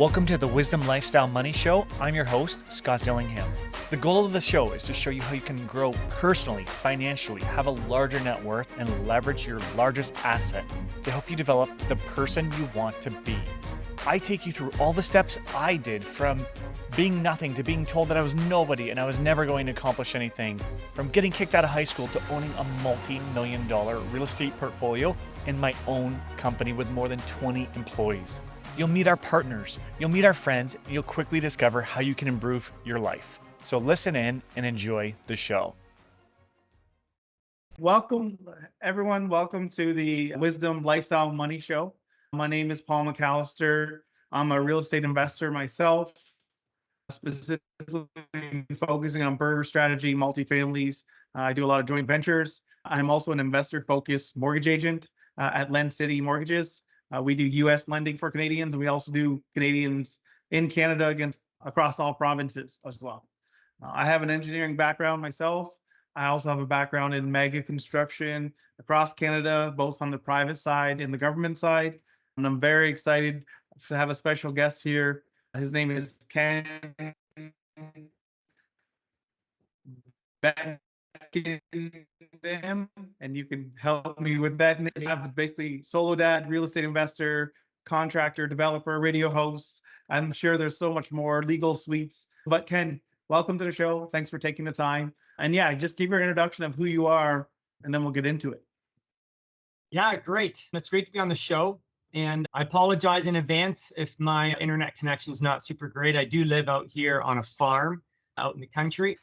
Welcome to the Wisdom Lifestyle Money Show. I'm your host, Scott Dillingham. The goal of the show is to show you how you can grow personally, financially, have a larger net worth, and leverage your largest asset to help you develop the person you want to be. I take you through all the steps I did from being nothing to being told that I was nobody and I was never going to accomplish anything, from getting kicked out of high school to owning a multi-million-dollar real estate portfolio in my own company with more than 20 employees. You'll meet our partners, you'll meet our friends, and you'll quickly discover how you can improve your life. So listen in and enjoy the show. Welcome, everyone. Welcome to the Wisdom Lifestyle Money Show. My name is Paul McAllister. I'm a real estate investor myself, specifically focusing on burger strategy, multifamilies. I do a lot of joint ventures. I'm also an investor-focused mortgage agent at LendCity Mortgages. We do U.S. lending for Canadians, and we also do Canadians in Canada across all provinces as well. I have an engineering background myself. I also have a background in mega construction across Canada, both on the private side and the government side. And I'm very excited to have a special guest here. His name is Ken Beckingham, and you can help me with that. I have basically solo dad, real estate investor, contractor, developer, radio host. I'm sure there's so much more, legal suites. But Ken, welcome to the show. Thanks for taking the time. And yeah, just give your introduction of who you are, and then we'll get into it. Yeah, great. It's great to be on the show. And I apologize in advance if my internet connection is not super great. I do live out here on a farm out in the country.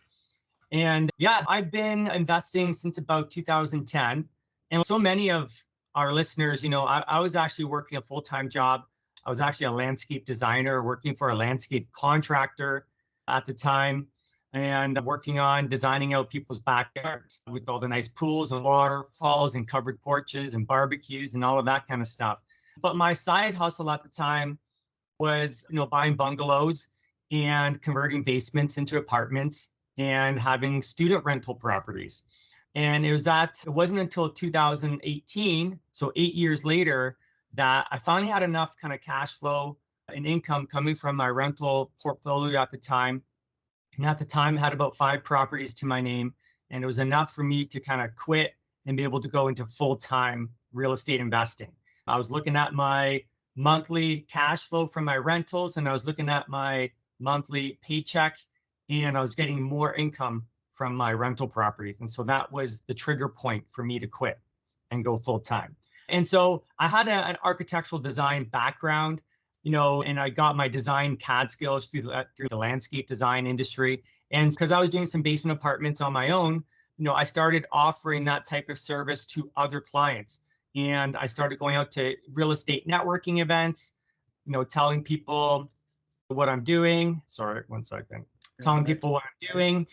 And yeah, I've been investing since about 2010. And so many of our listeners, I was actually working a full-time job. I was actually a landscape designer working for a landscape contractor at the time and working on designing out people's backyards with all the nice pools and waterfalls and covered porches and barbecues and all of that kind of stuff. But my side hustle at the time was, buying bungalows and converting basements into apartments and having student rental properties. And it wasn't until 2018, so 8 years later, that I finally had enough kind of cash flow and income coming from my rental portfolio at the time. And at the time, I had about 5 properties to my name. And it was enough for me to kind of quit and be able to go into full-time real estate investing. I was looking at my monthly cash flow from my rentals, and I was looking at my monthly paycheck, and I was getting more income from my rental properties. And so that was the trigger point for me to quit and go full time. And so I had an architectural design background, and I got my design CAD skills through the landscape design industry. And because I was doing some basement apartments on my own, I started offering that type of service to other clients. And I started going out to real estate networking events, telling people what I'm doing. Sorry, one second. Telling people what I'm doing.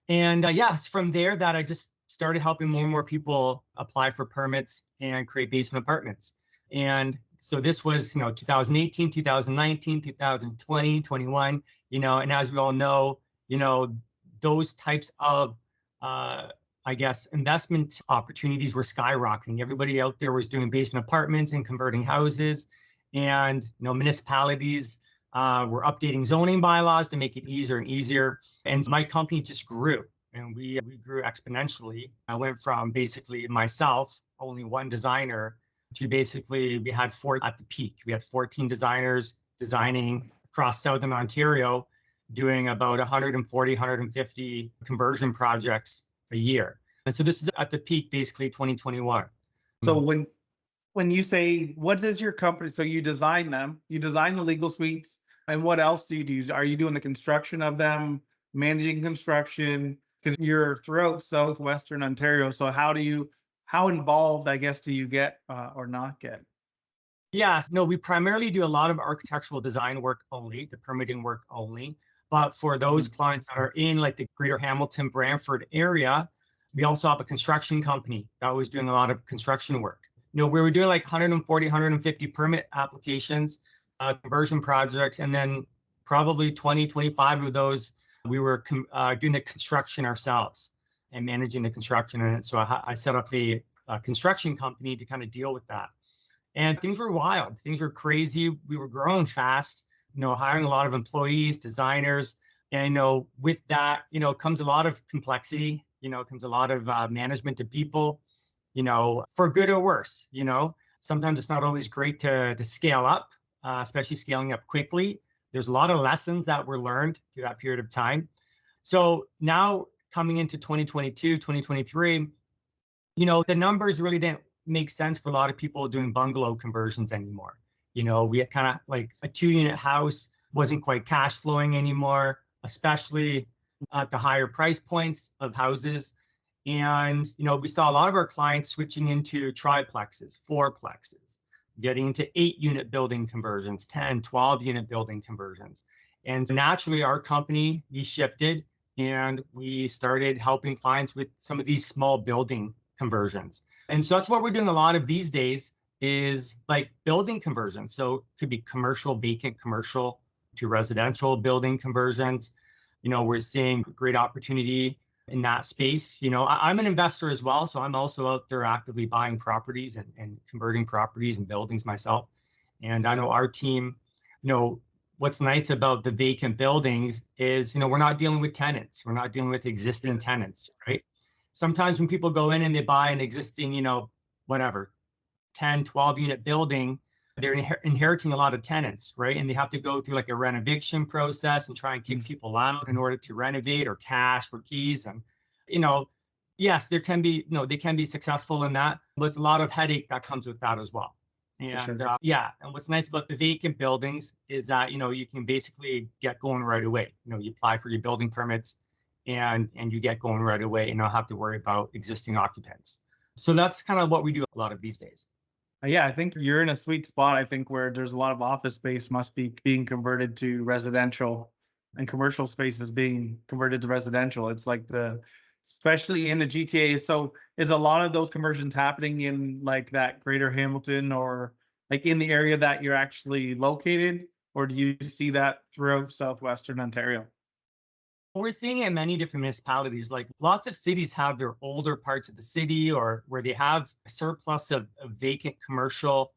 And yes, from there that I just started helping more and more people apply for permits and create basement apartments. And so this was, 2018, 2019, 2020, 21, and as we all know, those types of, investment opportunities were skyrocketing. Everybody out there was doing basement apartments and converting houses, and, municipalities we're updating zoning bylaws to make it easier and easier. And my company just grew, and we grew exponentially. I went from basically myself, only one designer, to basically we had 4 at the peak. We had 14 designers designing across Southern Ontario, doing about 140, 150 conversion projects a year. And so this is at the peak, basically 2021. So when you say, what is your company? So you design them, you design the legal suites. And what else do you do? Are you doing the construction of them, managing construction? Because you're throughout Southwestern Ontario. So how involved, I guess, do you get or not get? Yes, no, we primarily do a lot of architectural design work only, the permitting work only. But for those clients that are in like the Greater Hamilton, Brantford area, we also have a construction company that was doing a lot of construction work. We were doing like 140, 150 permit applications, conversion projects, and then probably 20, 25 of those, we were doing the construction ourselves and managing the construction. And so I set up a construction company to kind of deal with that. And things were wild. Things were crazy. We were growing fast, hiring a lot of employees, designers. And, with that, comes a lot of complexity, comes a lot of management of people, for good or worse. Sometimes it's not always great to scale up, especially scaling up quickly. There's a lot of lessons that were learned through that period of time. So now coming into 2022, 2023, the numbers really didn't make sense for a lot of people doing bungalow conversions anymore. We had kind of like a 2-unit house wasn't quite cash flowing anymore, especially at the higher price points of houses. And, we saw a lot of our clients switching into triplexes, fourplexes, getting into 8-unit building conversions, 10, 12-unit building conversions. And naturally, our company, we shifted and we started helping clients with some of these small building conversions. And so that's what we're doing a lot of these days is like building conversions. So it could be commercial, vacant commercial to residential building conversions. We're seeing great opportunity in that space. I'm an investor as well. So I'm also out there actively buying properties and converting properties and buildings myself. And I know our team, what's nice about the vacant buildings is, we're not dealing with tenants. We're not dealing with existing tenants, right? Sometimes when people go in and they buy an existing, whatever, 10, 12-unit building, they're inheriting a lot of tenants, right? And they have to go through like a renovation process and try and kick people out in order to renovate or cash for keys. And, yes, there can be, they can be successful in that, but it's a lot of headache that comes with that as well. And sure. yeah, and what's nice about the vacant buildings is that, you can basically get going right away. You apply for your building permits and you get going right away and not have to worry about existing occupants. So that's kind of what we do a lot of these days. Yeah, I think you're in a sweet spot. I think where there's a lot of office space must be being converted to residential and commercial spaces being converted to residential. It's like especially in the GTA. So is a lot of those conversions happening in like that greater Hamilton or like in the area that you're actually located? Or do you see that throughout Southwestern Ontario? We're seeing it in many different municipalities. Like lots of cities have their older parts of the city or where they have a surplus of vacant commercial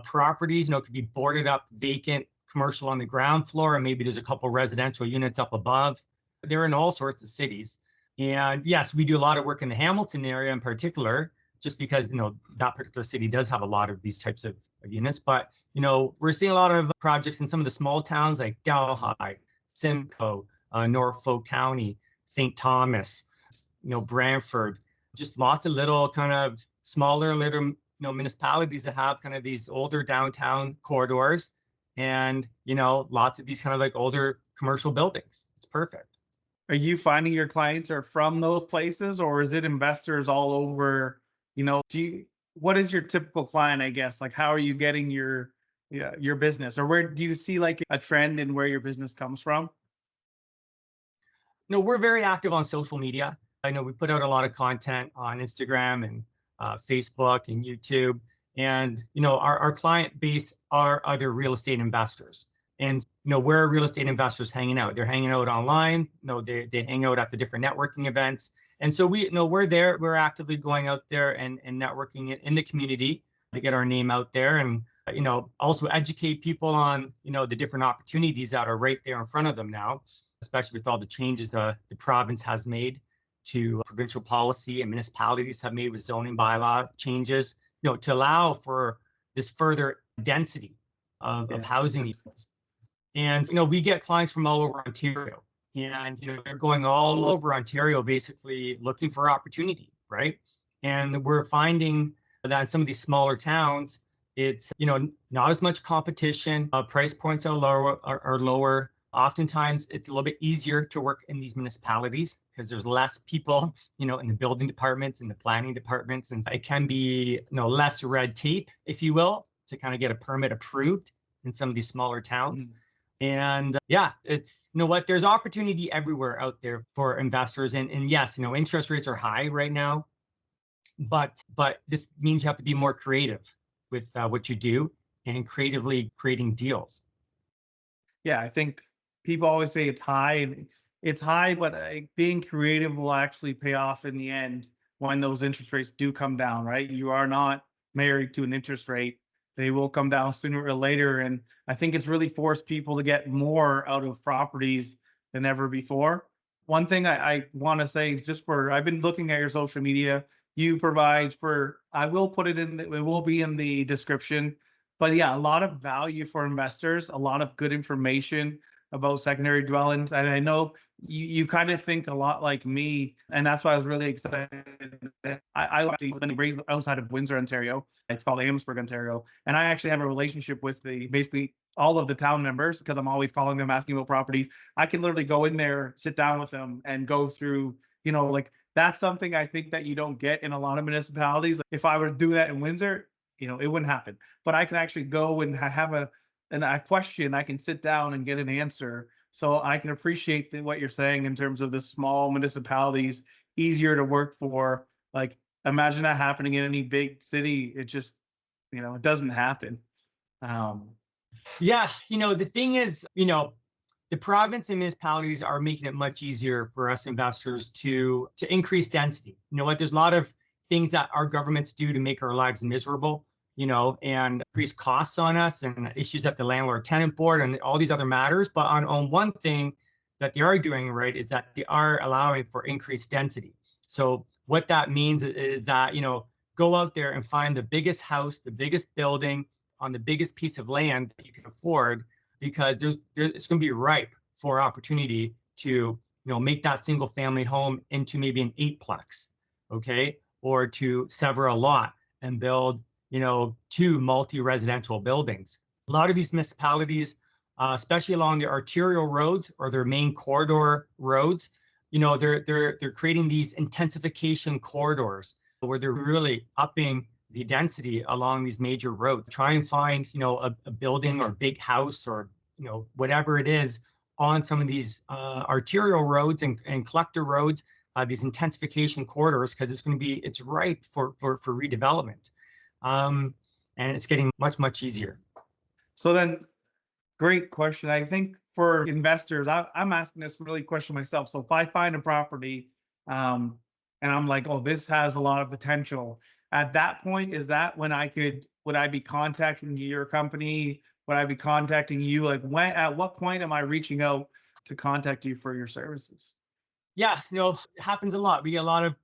properties. It could be boarded up vacant commercial on the ground floor, and maybe there's a couple residential units up above. They're in all sorts of cities. And yes, we do a lot of work in the Hamilton area in particular, just because, that particular city does have a lot of these types of units. But, we're seeing a lot of projects in some of the small towns like Delhi, Simcoe, Norfolk County, St. Thomas, Brantford, just lots of little kind of smaller little, municipalities that have kind of these older downtown corridors and, lots of these kind of like older commercial buildings. It's perfect. Are you finding your clients are from those places or is it investors all over? What is your typical client, I guess? Like, how are you getting your business, or where do you see like a trend in where your business comes from? No, we're very active on social media. I know we put out a lot of content on Instagram and Facebook and YouTube. And, our client base are other real estate investors. And, where are real estate investors hanging out? They're hanging out online. They hang out at the different networking events. And so we're there. We're actively going out there and networking in the community to get our name out there and, also educate people on, the different opportunities that are right there in front of them now, especially with all the changes the province has made to provincial policy and municipalities have made with zoning bylaw changes, to allow for this further density of housing units. And, we get clients from all over Ontario and, they're going all over Ontario, basically looking for opportunity. Right. And we're finding that in some of these smaller towns, it's, not as much competition. Price points are lower. Oftentimes, it's a little bit easier to work in these municipalities because there's less people, in the building departments and the planning departments. And it can be, less red tape, if you will, to kind of get a permit approved in some of these smaller towns. Mm. And yeah, it's, what, there's opportunity everywhere out there for investors. And yes, interest rates are high right now, but this means you have to be more creative with what you do and creatively creating deals. Yeah, I think people always say it's high, and it's high, but being creative will actually pay off in the end when those interest rates do come down, right? You are not married to an interest rate. They will come down sooner or later. And I think it's really forced people to get more out of properties than ever before. One thing I want to say, just for I've been looking at your social media. You provide for, I will put it in, it will be in the description. But yeah, a lot of value for investors, a lot of good information about secondary dwellings. And I know you kind of think a lot like me, and that's why I was really excited. I like to been raised outside of Windsor, Ontario. It's called Amherstburg, Ontario, and I actually have a relationship with the basically all of the town members because I'm always calling them asking about properties. I can literally go in there, sit down with them, and go through. Like that's something I think that you don't get in a lot of municipalities. If I were to do that in Windsor, it wouldn't happen. But I can actually go and have a question. I can sit down and get an answer. So I can appreciate what you're saying in terms of the small municipalities, easier to work for. Like, imagine that happening in any big city. It just, it doesn't happen. Um, Yeah, the thing is, the province and municipalities are making it much easier for us investors to increase density. You know what? There's a lot of things that our governments do to make our lives miserable, and increase costs on us and issues at the landlord tenant board and all these other matters. But on one thing that they are doing right is that they are allowing for increased density. So what that means is that, go out there and find the biggest house, the biggest building on the biggest piece of land that you can afford, because it's going to be ripe for opportunity to make that single family home into maybe an eightplex, okay, or to sever a lot and build two multi-residential buildings. A lot of these municipalities, especially along the arterial roads or their main corridor roads, they're creating these intensification corridors where they're really upping the density along these major roads. Try and find, a building or big house or, whatever it is on some of these arterial roads and collector roads, these intensification corridors, because it's ripe for redevelopment. And it's getting much, much easier. so then, great question. I think for investors, I'm asking this really question myself. So if I find a property, um, and I'm like, oh, this has a lot of potential. At that point, is that when would I be contacting your company? Would I be contacting you? Like at what point am I reaching out to contact you for your services? Yeah, it happens a lot. We get a lot of,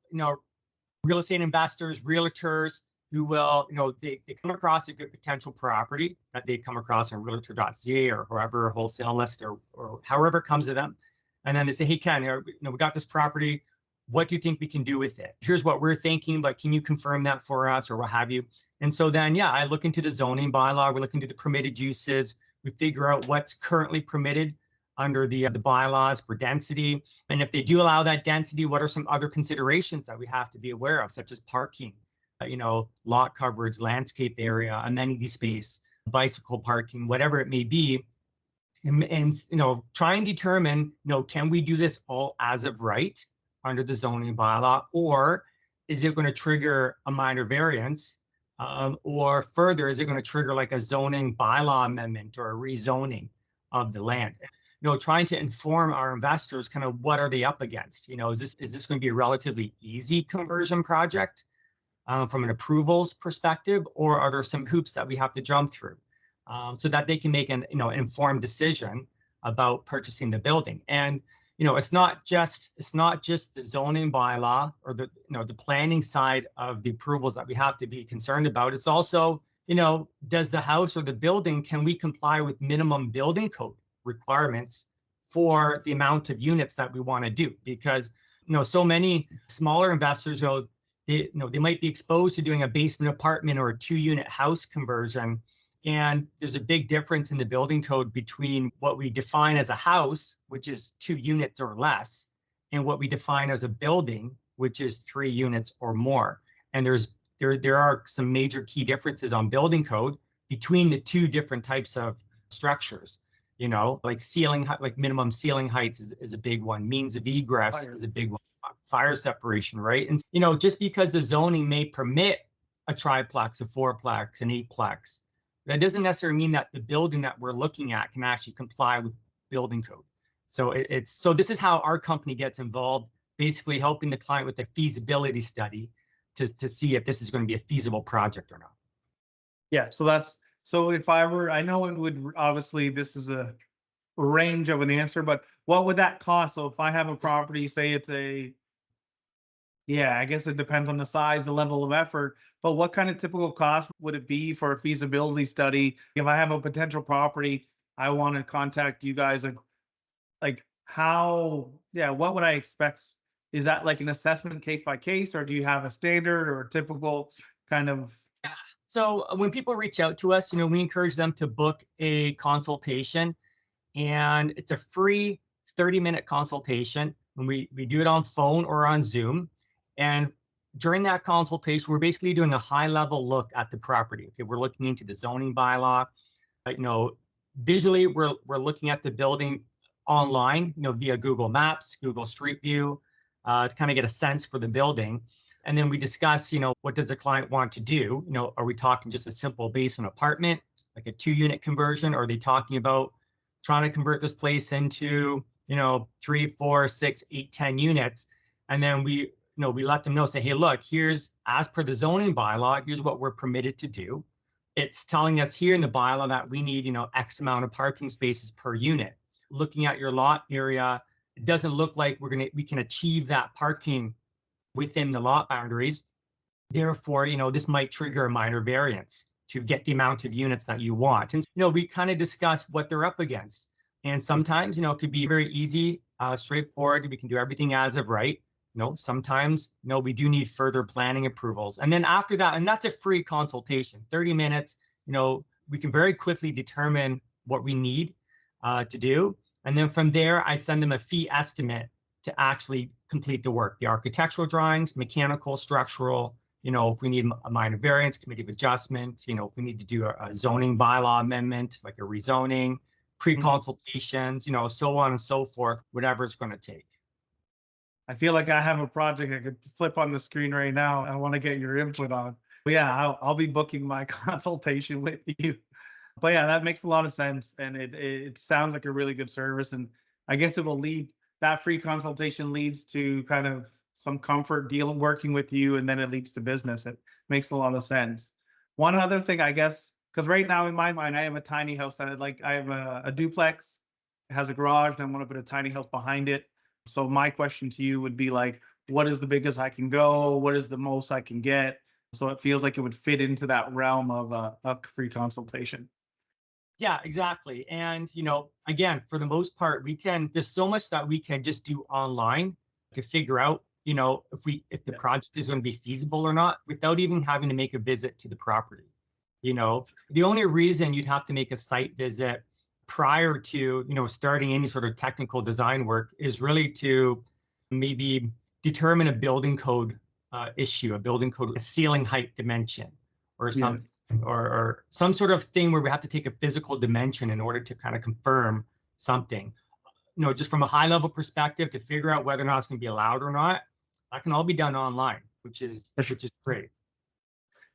real estate investors, realtors who will, they come across a good potential property that they come across on realtor.ca or whoever wholesale list or however it comes to them. And then they say, hey, Ken, we got this property. What do you think we can do with it? Here's what we're thinking. Like, can you confirm that for us or what have you? And so then, yeah, I look into the zoning bylaw. We look into the permitted uses. We figure out what's currently permitted under the bylaws for density. And if they do allow that density, what are some other considerations that we have to be aware of, such as parking, lot coverage, landscape area, amenity space, bicycle parking, whatever it may be. And try and determine, can we do this all as of right under the zoning bylaw, or is it going to trigger a minor variance? Or further, is it going to trigger like a zoning bylaw amendment or a rezoning of the land? Trying to inform our investors kind of what are they up against? Is this going to be a relatively easy conversion project from an approvals perspective, or are there some hoops that we have to jump through so that they can make an informed decision about purchasing the building? And it's not just the zoning bylaw or the planning side of the approvals that we have to be concerned about. It's also, does the house or the building, can we comply with minimum building code requirements for the amount of units that we want to do? Because so many smaller investors, they might be exposed to doing a basement apartment or a 2-unit house conversion, and there's a big difference in the building code between what we define as a house, which is 2 units or less, and what we define as a building, which is 3 units or more. And there are some major key differences on building code between the 2 different types of structures. Like like minimum ceiling heights is a big one. Means of egress is a big one. Fire separation, right? And just because the zoning may permit a triplex, a fourplex, an eightplex, that doesn't necessarily mean that the building that we're looking at can actually comply with building code. So so this is how our company gets involved, basically helping the client with a feasibility study to see if this is going to be a feasible project or not. Yeah. So if I were, I know it would obviously, this is a range of an answer, but what would that cost? So if I have a property, say it's a, yeah, I guess it depends on the size, the level of effort, but what kind of typical cost would it be for a feasibility study? If I have a potential property, I want to contact you guys, like how, yeah, what would I expect? Is that like an assessment case by case, or do you have a standard or a typical kind of? So when people reach out to us, we encourage them to book a consultation, and it's a free 30-minute consultation. And we do it on phone or on Zoom. And during that consultation, we're basically doing a high level look at the property. Okay, we're looking into the zoning bylaw. Visually, we're looking at the building online, via Google Maps, Google Street View, to kind of get a sense for the building. And then we discuss, what does the client want to do? Are we talking just a simple basement apartment, like a 2-unit conversion? Or are they talking about trying to convert this place into, 3, 4, 6, 8, 10 units? And then we let them know, say, hey, look, here's, as per the zoning bylaw, here's what we're permitted to do. It's telling us here in the bylaw that we need, X amount of parking spaces per unit. Looking at your lot area, it doesn't look like we can achieve that parking within the lot boundaries. Therefore, this might trigger a minor variance to get the amount of units that you want. And, we kind of discuss what they're up against. And sometimes, it could be very easy, straightforward. We can do everything as of right. Sometimes, we do need further planning approvals. And then after that, and that's a free consultation, 30 minutes, we can very quickly determine what we need to do. And then from there, I send them a fee estimate to actually complete the work, the architectural drawings, mechanical, structural, if we need a minor variance, committee of adjustment, if we need to do a zoning bylaw amendment, like a rezoning, pre-consultations, so on and so forth, whatever it's going to take. I feel like I have a project I could flip on the screen right now. I want to get your input on. But yeah, I'll be booking my consultation with you. But yeah, that makes a lot of sense, and it sounds like a really good service. And I guess it will lead, that free consultation leads to kind of some comfort dealing working with you, and then it leads to business. It makes a lot of sense. One other thing, I guess, because right now in my mind, I have a tiny house that I have a duplex, it has a garage, and I want to put a tiny house behind it. So my question to you would be like, what is the biggest I can go? What is the most I can get? So it feels like it would fit into that realm of a free consultation. Yeah, exactly. And, again, for the most part, there's so much that we can just do online to figure out, if the project is going to be feasible or not without even having to make a visit to the property. The only reason you'd have to make a site visit prior to, starting any sort of technical design work is really to maybe determine a building code issue, a ceiling height dimension or something. Yes. Or some sort of thing where we have to take a physical dimension in order to kind of confirm something. Just from a high level perspective to figure out whether or not it's going to be allowed or not, that can all be done online, which is great.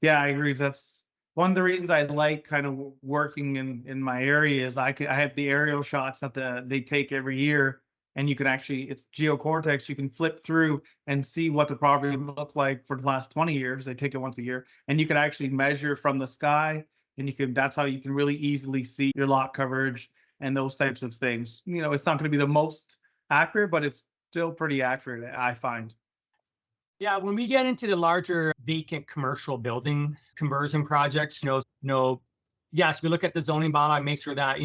Yeah, I agree. That's one of the reasons I like kind of working in my area is I have the aerial shots that they take every year, and you can actually, it's geocortex. You can flip through and see what the property looked like for the last 20 years. They take it once a year, and you can actually measure from the sky, and that's how you can really easily see your lot coverage and those types of things. It's not going to be the most accurate, but it's still pretty accurate, I find. Yeah, when we get into the larger vacant commercial building conversion projects, yes, we look at the zoning bylaw, make sure that,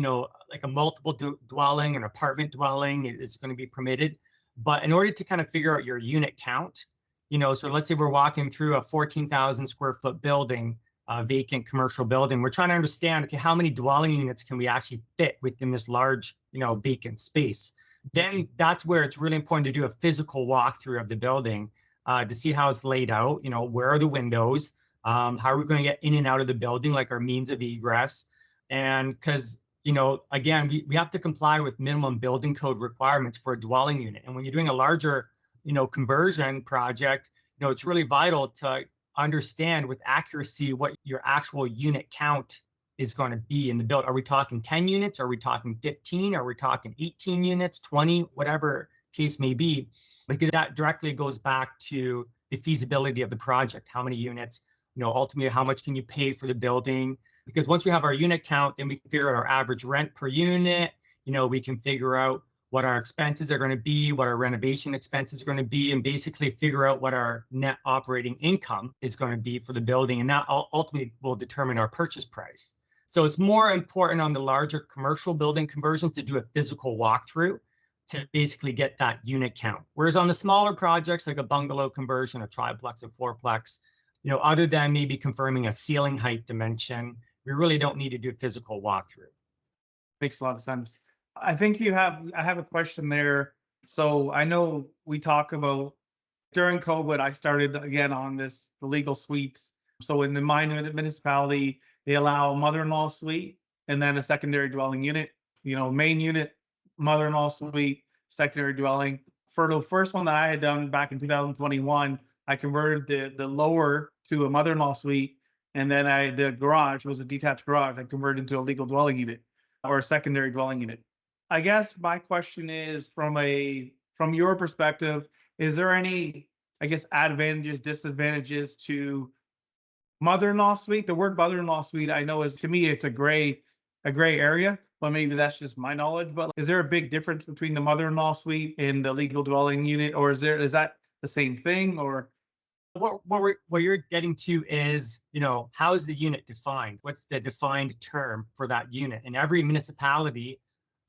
like a multiple dwelling, an apartment dwelling is going to be permitted. But in order to kind of figure out your unit count, so let's say we're walking through a 14,000 square foot building, vacant commercial building, we're trying to understand, okay, how many dwelling units can we actually fit within this large, vacant space? Then that's where it's really important to do a physical walkthrough of the building to see how it's laid out. Where are the windows? How are we going to get in and out of the building, like our means of egress? And because, again, we have to comply with minimum building code requirements for a dwelling unit. And when you're doing a larger, conversion project, it's really vital to understand with accuracy what your actual unit count is going to be in the build. Are we talking 10 units? Are we talking 15? Are we talking 18 units, 20, whatever case may be? Because that directly goes back to the feasibility of the project. How many units? ultimately how much can you pay for the building? Because once we have our unit count, then we can figure out our average rent per unit. We can figure out what our expenses are going to be, what our renovation expenses are going to be, and basically figure out what our net operating income is going to be for the building. And that ultimately will determine our purchase price. So it's more important on the larger commercial building conversions to do a physical walkthrough to basically get that unit count. Whereas on the smaller projects, like a bungalow conversion, a triplex, a fourplex, other than maybe confirming a ceiling height dimension, we really don't need to do a physical walkthrough. Makes a lot of sense. I think I have a question there. So I know we talk about during COVID, I started again on the legal suites. So in my municipality, they allow a mother-in-law suite and then a secondary dwelling unit, main unit, mother-in-law suite, secondary dwelling. For the first one that I had done back in 2021, I converted the lower to a mother-in-law suite. And then the garage was a detached garage. I converted into a legal dwelling unit or a secondary dwelling unit. I guess my question is from your perspective, is there any, I guess, advantages, disadvantages to mother-in-law suite? The word mother-in-law suite, I know to me, it's a gray area, but maybe that's just my knowledge. But is there a big difference between the mother-in-law suite and the legal dwelling unit, or is that the same thing? Or what you're getting to is, how is the unit defined? What's the defined term for that unit? And every municipality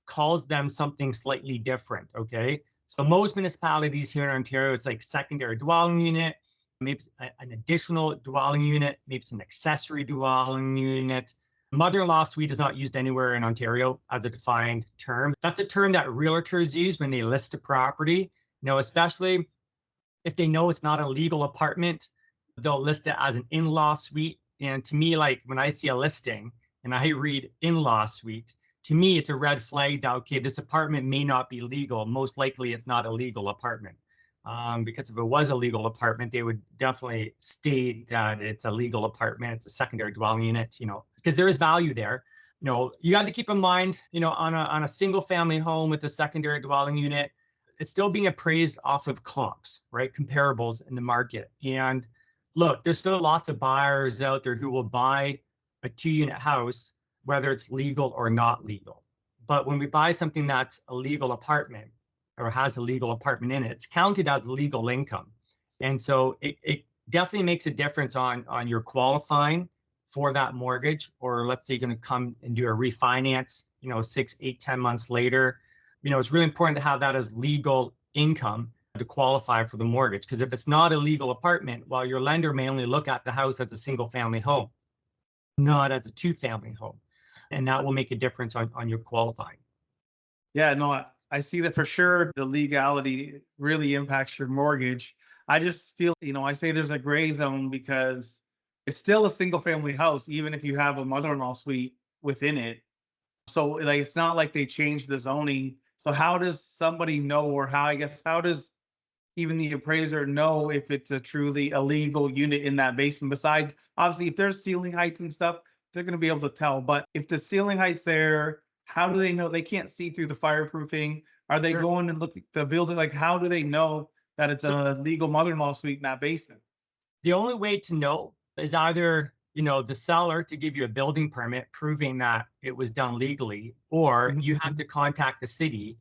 calls them something slightly different. Okay. So most municipalities here in Ontario, it's like secondary dwelling unit, maybe an additional dwelling unit, maybe it's an accessory dwelling unit. Mother-in-law suite is not used anywhere in Ontario as a defined term. That's a term that realtors use when they list a property, especially if they know it's not a legal apartment, they'll list it as an in-law suite. And to me, like when I see a listing and I read in-law suite, to me, it's a red flag that, okay, this apartment may not be legal. Most likely it's not a legal apartment. Because if it was a legal apartment, they would definitely state that it's a legal apartment. It's a secondary dwelling unit, because there is value there. You got to keep in mind, on a single family home with a secondary dwelling unit, it's still being appraised off of comps, right? Comparables in the market. And look, there's still lots of buyers out there who will buy a 2-unit house, whether it's legal or not legal. But when we buy something that's a legal apartment or has a legal apartment in it, it's counted as legal income. And so it definitely makes a difference on your qualifying for that mortgage, or let's say you're going to come and do a refinance, 6, 8, 10 months later. It's really important to have that as legal income to qualify for the mortgage. Because if it's not a legal apartment, well, your lender may only look at the house as a single family home, not as a 2-family home. And that will make a difference on your qualifying. yeah, no, I see that for sure. The legality really impacts your mortgage. I just feel, I say there's a gray zone because it's still a single family house, even if you have a mother-in-law suite within it. So like it's not like they changed the zoning. So how does somebody know, or how does even the appraiser know if it's a truly illegal unit in that basement? Besides, obviously, if there's ceiling heights and stuff, they're going to be able to tell. But if the ceiling height's there, how do they know? They can't see through the fireproofing. Are they Sure. going and look at the building? Like, how do they know that it's a legal mother-in-law suite in that basement? The only way to know is either, the seller to give you a building permit proving that it was done legally, or you have to contact the city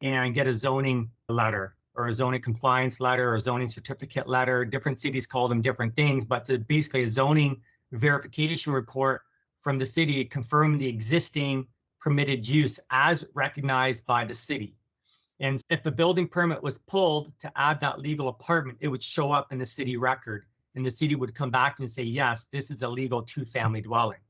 and get a zoning letter or a zoning compliance letter or a zoning certificate letter. Different cities call them different things, but it's basically a zoning verification report from the city confirming the existing permitted use as recognized by the city. And if the building permit was pulled to add that legal apartment, it would show up in the city record, and the city would come back and say, yes, this is a legal 2-family dwelling,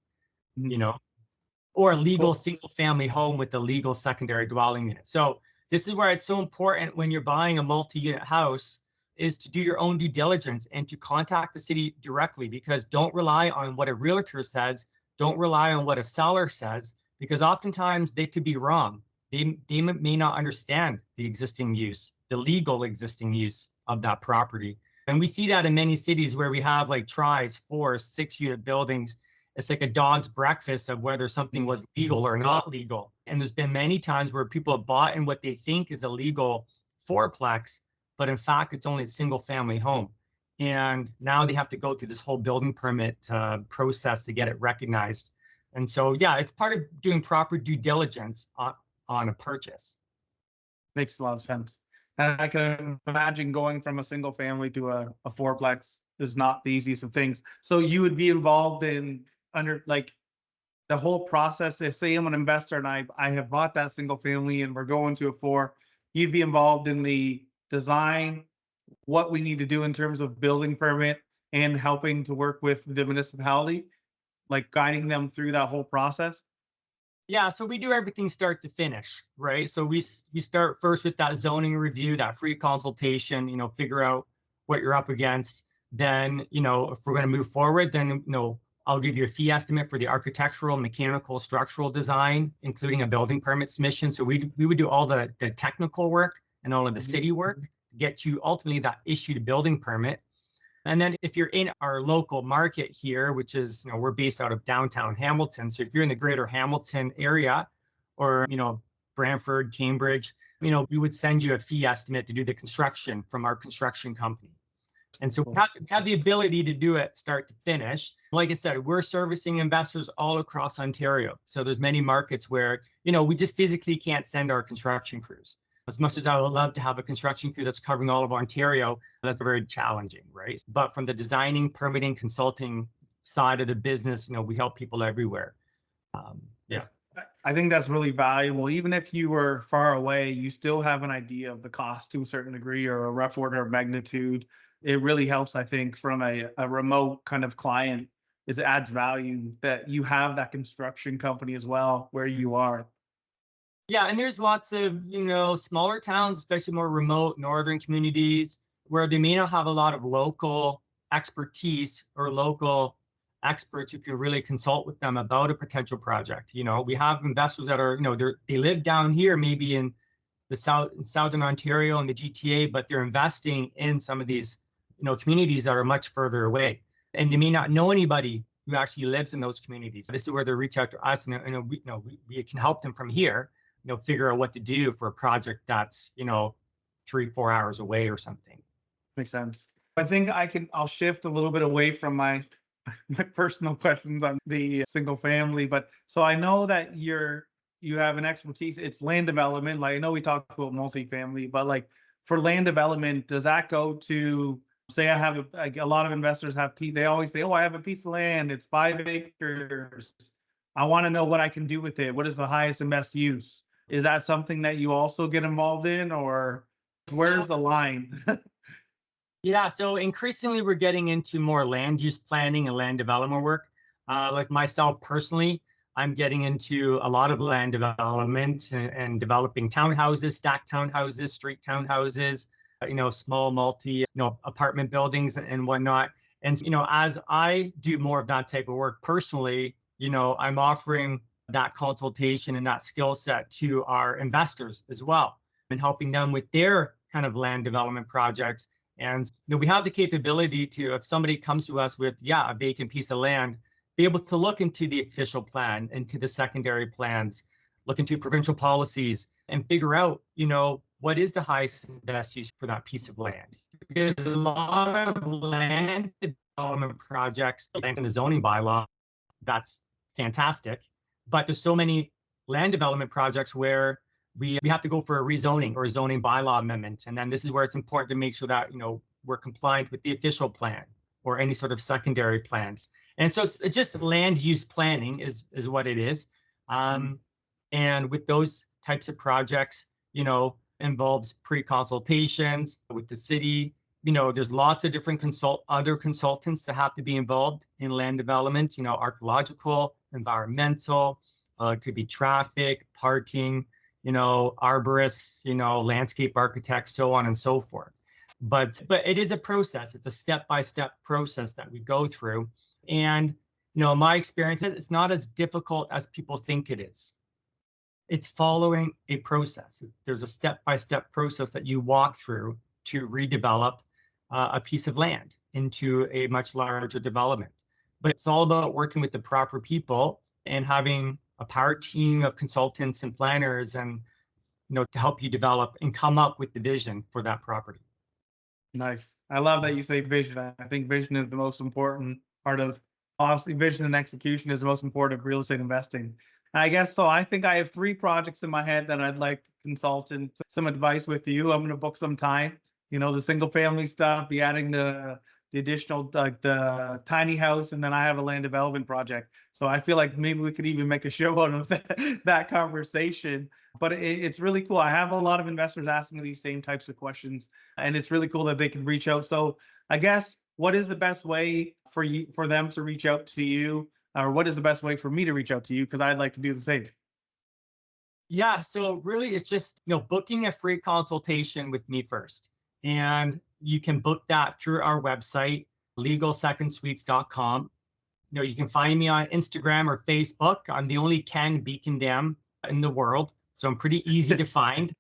or a legal single family home with a legal secondary dwelling unit. So this is where it's so important when you're buying a multi-unit house is to do your own due diligence and to contact the city directly, because don't rely on what a realtor says. Don't rely on what a seller says, because oftentimes they could be wrong. They may not understand the existing use, the legal existing use of that property. And we see that in many cities where we have like 4, 6-unit buildings. It's like a dog's breakfast of whether something was legal or not legal. And there's been many times where people have bought in what they think is a legal fourplex, but in fact, it's only a single family home. And now they have to go through this whole building permit process to get it recognized. And so, yeah, it's part of doing proper due diligence on a purchase. Makes a lot of sense. And I can imagine going from a single family to a fourplex is not the easiest of things. So you would be involved in under like the whole process. If say I'm an investor and I have bought that single family and we're going to a four, you'd be involved in the design, what we need to do in terms of building permit and helping to work with the municipality, like guiding them through that whole process. Yeah, so we do everything start to finish, right? So we start first with that zoning review, that free consultation, figure out what you're up against. Then, if we're going to move forward, then, I'll give you a fee estimate for the architectural, mechanical, structural design, including a building permit submission. So we would do all the technical work and all of the city work to get you ultimately that issued building permit. And then if you're in our local market here, which is, we're based out of downtown Hamilton. So if you're in the greater Hamilton area or, Brantford, Cambridge, we would send you a fee estimate to do the construction from our construction company. And so we have the ability to do it start to finish. Like I said, we're servicing investors all across Ontario. So there's many markets where, we just physically can't send our construction crews. As much as I would love to have a construction crew that's covering all of Ontario, that's very challenging, right? But from the designing, permitting, consulting side of the business, we help people everywhere. Yeah. I think that's really valuable. Even if you were far away, you still have an idea of the cost to a certain degree or a rough order of magnitude. It really helps, I think, from a remote kind of client, is it adds value that you have that construction company as well where you are. Yeah, and there's lots of, smaller towns, especially more remote northern communities, where they may not have a lot of local expertise or local experts who can really consult with them about a potential project. We have investors that are, they live down here, maybe in southern Ontario and the GTA, but they're investing in some of these, communities that are much further away, and they may not know anybody who actually lives in those communities. This is where they reach out to us, and we can help them from here, figure out what to do for a project that's, 3-4 hours away or something. Makes sense. I think I'll shift a little bit away from my my personal questions on the single family, but so I know that you have an expertise. It's land development. Like I know we talked about multifamily, but like for land development, does that go to say I have like a lot of investors have they always say, oh, I have a piece of land, it's 5 acres. I want to know what I can do with it. What is the highest and best use? Is that something that you also get involved in, or where's the line? Yeah, so increasingly we're getting into more land use planning and land development work. Like myself personally, I'm getting into a lot of land development and developing townhouses, stacked townhouses, street townhouses, small multi, apartment buildings and whatnot. And, as I do more of that type of work personally, I'm offering that consultation and that skill set to our investors as well and helping them with their kind of land development projects. And we have the capability to, if somebody comes to us with, a vacant piece of land, be able to look into the official plan, into the secondary plans, look into provincial policies, and figure out, what is the highest and best use for that piece of land. Because a lot of land development projects, land in the zoning bylaw, that's fantastic. But there's so many land development projects where we have to go for a rezoning or a zoning bylaw amendment. And then this is where it's important to make sure that, we're compliant with the official plan or any sort of secondary plans. And so it's just land use planning is what it is. And with those types of projects, involves pre-consultations with the city. There's lots of different other consultants that have to be involved in land development, archaeological, environmental, it could be traffic, parking, arborists, landscape architects, so on and so forth. But it is a process. It's a step-by-step process that we go through. And, my experience, it's not as difficult as people think it is. It's following a process. There's a step-by-step process that you walk through to redevelop a piece of land into a much larger development. But it's all about working with the proper people and having a power team of consultants and planners and, to help you develop and come up with the vision for that property. Nice. I love that you say vision. I think vision is the most important part of, obviously, vision and execution is the most important of real estate investing. And I guess so. I think I have three projects in my head that I'd like to consult and some advice with you. I'm going to book some time. The single family stuff, be adding the additional, like the tiny house, and then I have a land development project. So I feel like maybe we could even make a show out of that conversation. But it's really cool. I have a lot of investors asking me these same types of questions, and it's really cool that they can reach out. So I guess, what is the best way for them to reach out to you, or what is the best way for me to reach out to you? Because I'd like to do the same. Yeah, so really it's just, booking a free consultation with me first. And you can book that through our website, legalsecondsuites.com. You can find me on Instagram or Facebook. I'm the only Ken Beacon Dam in the world, so I'm pretty easy to find.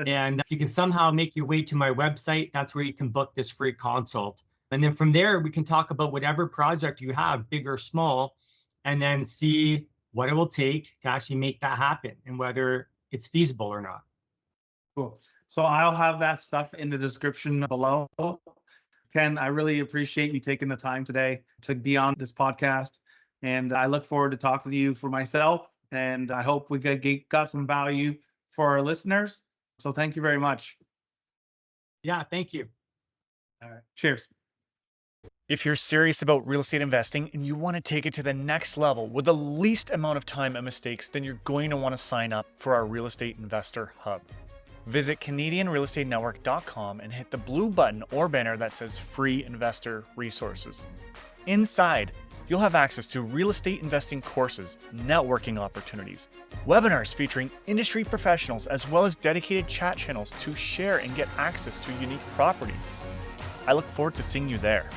And if you can somehow make your way to my website, that's where you can book this free consult. And then from there, we can talk about whatever project you have, big or small, and then see what it will take to actually make that happen and whether it's feasible or not. Cool. So I'll have that stuff in the description below. Ken, I really appreciate you taking the time today to be on this podcast. And I look forward to talking to you for myself. And I hope we got some value for our listeners. So thank you very much. Yeah, thank you. All right. Cheers. If you're serious about real estate investing and you want to take it to the next level with the least amount of time and mistakes, then you're going to want to sign up for our Real Estate Investor Hub. Visit CanadianRealEstateNetwork.com and hit the blue button or banner that says Free Investor Resources. Inside, you'll have access to real estate investing courses, networking opportunities, webinars featuring industry professionals, as well as dedicated chat channels to share and get access to unique properties. I look forward to seeing you there.